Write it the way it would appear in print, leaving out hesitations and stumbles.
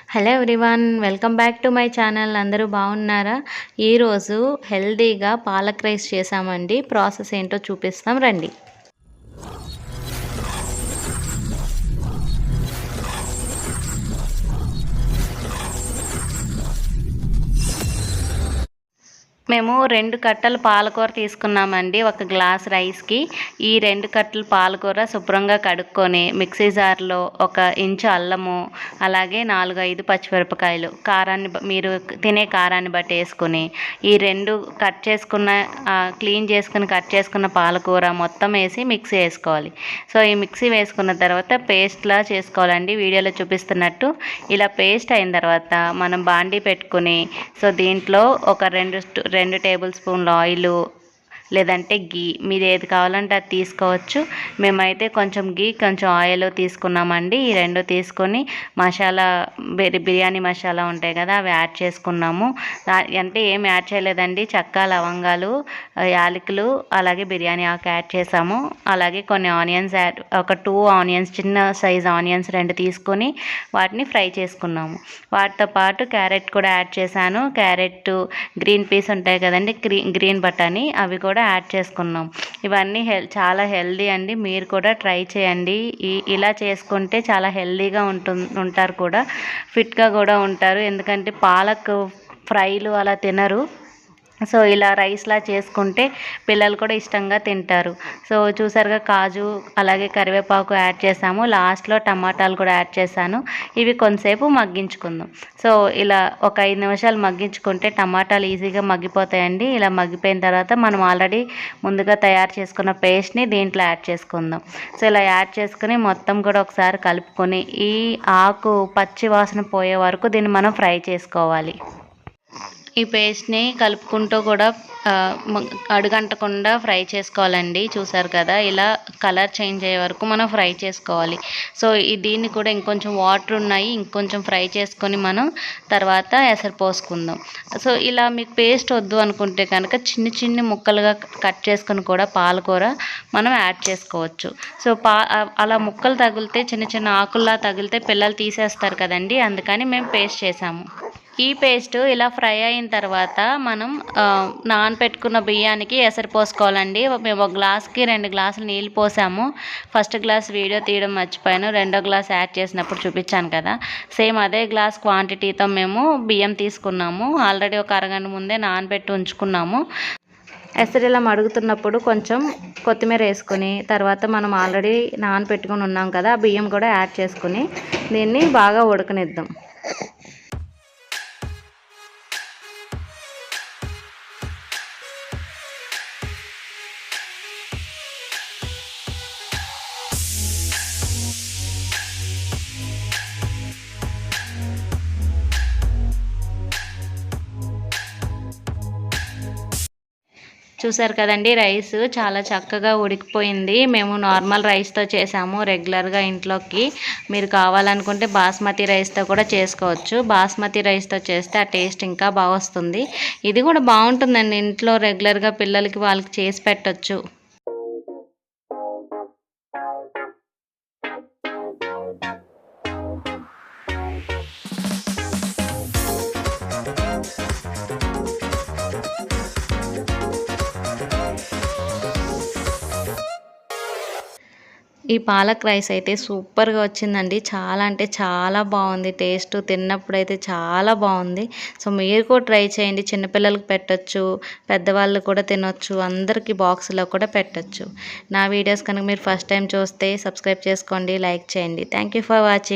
Hello everyone, welcome back to my channel. అందరూ బాగున్నారా? ఈరోజు హెల్దీగా పాలక్ రైస్ చేసామండి. ప్రాసెస్ ఏంటో చూపిస్తాం రండి. మేము 2 కట్టలు పాలకూర తీసుకున్నామండి ఒక గ్లాస్ రైస్కి. ఈ 2 కట్టలు పాలకూర శుభ్రంగా కడుక్కొని మిక్సీ జార్లో 1 ఇంచు అల్లము, అలాగే 4-5 పచ్చిమిరపకాయలు, కారాన్ని మీరు తినే కారాన్ని బట్టి వేసుకొని, ఈ 2 క్లీన్ చేసుకుని కట్ చేసుకున్న పాలకూర మొత్తం వేసి మిక్సీ వేసుకోవాలి. సో ఈ మిక్సీ వేసుకున్న తర్వాత పేస్ట్లా చేసుకోవాలండి, వీడియోలో చూపిస్తున్నట్టు. ఇలా పేస్ట్ అయిన తర్వాత మనం బాండీ పెట్టుకుని, సో దీంట్లో ఒక 2 టేబుల్ స్పూన్ల ఆయిల్ లేదంటే గీ, మీరు ఏది కావాలంటే అది తీసుకోవచ్చు. మేమైతే కొంచెం గీ కొంచెం ఆయిల్ తీసుకున్నామండి. ఈ 2 తీసుకొని బిర్యానీ మసాలా ఉంటాయి కదా, అవి యాడ్ చేసుకున్నాము. అంటే ఏం యాడ్ చేయలేదండి, చెక్క, లవంగాలు, యాలకులు, అలాగే బిర్యానీ ఆకు యాడ్ చేసాము. అలాగే కొన్ని ఆనియన్స్ ఒక 2 ఆనియన్స్, చిన్న సైజ్ ఆనియన్స్ 2 తీసుకొని వాటిని ఫ్రై చేసుకున్నాము. వాటితో పాటు క్యారెట్ కూడా యాడ్ చేశాను. క్యారెట్, గ్రీన్ పీస్ ఉంటాయి కదండి, గ్రీన్ బటానీ, అవి కూడా యాడ్ చేసుకున్నాం. ఇవన్నీ చాలా హెల్దీ అండి, మీరు కూడా ట్రై చేయండి. ఇలా చేసుకుంటే చాలా హెల్దీగా ఉంటారు కూడా, ఫిట్గా కూడా ఉంటారు. ఎందుకంటే పాలక్ ఫ్రైలు అలా తినరు. సో ఇలా రైస్లా చేసుకుంటే పిల్లలు కూడా ఇష్టంగా తింటారు. సో చూసారుగా, కాజు అలాగే కరివేపాకు యాడ్ చేసాము. లాస్ట్లో టమాటాలు కూడా యాడ్ చేశాను. ఇవి కొంతసేపు మగ్గించుకుందాం. సో ఇలా ఒక 5 నిమిషాలు మగ్గించుకుంటే టమాటాలు ఈజీగా మగ్గిపోతాయండి. ఇలా మగ్గిపోయిన తర్వాత మనం ఆల్రెడీ ముందుగా తయారు చేసుకున్న పేస్ట్ని దీంట్లో యాడ్ చేసుకుందాం. సో ఇలా యాడ్ చేసుకుని మొత్తం కూడా ఒకసారి కలుపుకొని, ఈ ఆకు పచ్చి వాసన పోయే వరకు దీన్ని మనం ఫ్రై చేసుకోవాలి. ఈ పేస్ట్ని కలుపుకుంటూ కూడా అడుగంటకుండా ఫ్రై చేసుకోవాలండి. చూసారు కదా, ఇలా కలర్ చేంజ్ అయ్యే వరకు మనం ఫ్రై చేసుకోవాలి. సో దీన్ని కూడా ఇంకొంచెం వాటర్ ఉన్నాయి, ఇంకొంచెం ఫ్రై చేసుకొని మనం తర్వాత ఎసరు పోసుకుందాం. సో ఇలా మీకు పేస్ట్ వద్దు అనుకుంటే కనుక చిన్న ముక్కలుగా కట్ చేసుకొని కూడా పాలకూర మనం యాడ్ చేసుకోవచ్చు. సో అలా ముక్కలు తగిలితే, చిన్న ఆకుల్లా తగిలితే పిల్లలు తీసేస్తారు కదండి, అందుకని మేము పేస్ట్ చేసాము. ఈ పేస్ట్ ఇలా ఫ్రై అయిన తర్వాత మనం నానబెట్టుకున్న బియ్యానికి ఎసరు పోసుకోవాలండి. మేము 1 గ్లాస్కి 2 గ్లాసులు నీళ్ళు పోసాము. ఫస్ట్ గ్లాస్ వీడియో తీయడం మర్చిపోయాను, 2వ గ్లాస్ యాడ్ చేసినప్పుడు చూపించాను కదా, సేమ్ అదే గ్లాస్ క్వాంటిటీతో మేము బియ్యం తీసుకున్నాము. ఆల్రెడీ ఒక అరగంట ముందే నానబెట్టి ఉంచుకున్నాము. ఎసరు ఇలా మడుగుతున్నప్పుడు కొంచెం కొత్తిమీర వేసుకొని, తర్వాత మనం ఆల్రెడీ నానబెట్టుకుని ఉన్నాం కదా, ఆ బియ్యం కూడా యాడ్ చేసుకుని దీన్ని బాగా ఉడకనిద్దాం. చూసారు కదండి, రైస్ చాలా చక్కగా ఉడికిపోయింది. మేము నార్మల్ రైస్తో చేసాము రెగ్యులర్గా ఇంట్లోకి. మీరు కావాలనుకుంటే బాస్మతి రైస్తో కూడా చేసుకోవచ్చు. బాస్మతి రైస్తో చేస్తే ఆ టేస్ట్ ఇంకా బాగా వస్తుంది. ఇది కూడా బాగుంటుందండి, ఇంట్లో రెగ్యులర్గా పిల్లలకి వాళ్ళకి చేసి పెట్టచ్చు. ఈ పాలక్ రైస్ అయితే సూపర్గా వచ్చిందండి. చాలా అంటే చాలా బాగుంది టేస్ట్. తిన్నప్పుడైతే చాలా బాగుంది. సో మీరు కూడా ట్రై చేయండి. చిన్నపిల్లలకు పెట్టచ్చు, పెద్దవాళ్ళు కూడా తినొచ్చు, అందరికీ బాక్స్లో కూడా పెట్టచ్చు. నా వీడియోస్ కనుక మీరు ఫస్ట్ టైం చూస్తే సబ్స్క్రైబ్ చేసుకోండి, లైక్ చేయండి. Thank you for watching.